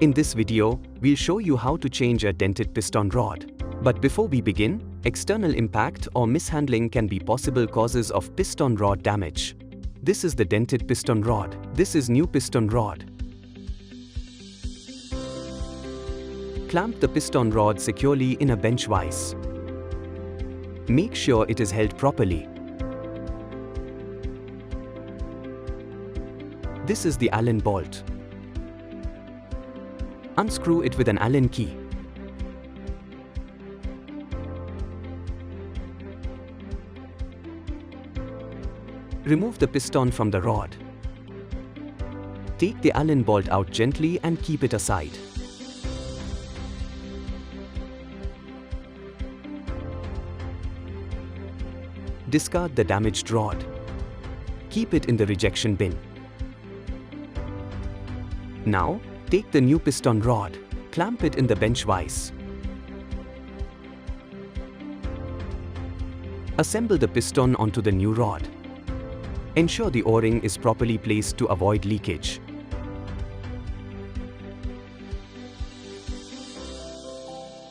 In this video, we'll show you how to change a dented piston rod. But before we begin, external impact or mishandling can be possible causes of piston rod damage. This is the dented piston rod. This is new piston rod. Clamp the piston rod securely in a bench vise. Make sure it is held properly. This is the Allen bolt. Unscrew it with an Allen key. Remove the piston from the rod. Take the Allen bolt out gently and keep it aside. Discard the damaged rod. Keep it in the rejection bin. Now, take the new piston rod. Clamp it in the bench vise. Assemble the piston onto the new rod. Ensure the O-ring is properly placed to avoid leakage.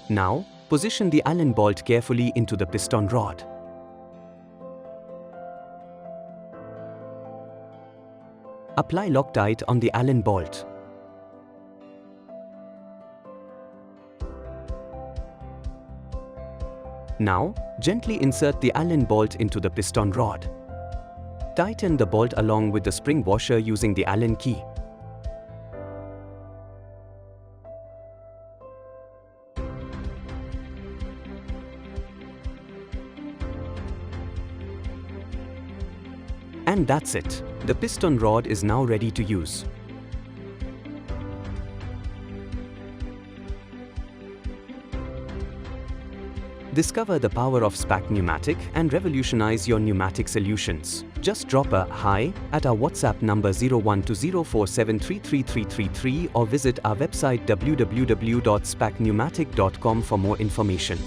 Now, position the Allen bolt carefully into the piston rod. Apply Loctite on the Allen bolt. Now, gently insert the Allen bolt into the piston rod. Tighten the bolt along with the spring washer using the Allen key. And that's it. The piston rod is now ready to use. Discover the power of SPAC Pneumatic and revolutionize your pneumatic solutions. Just drop a "Hi" at our WhatsApp number 0120473333 or visit our website www.spacpneumatic.com for more information.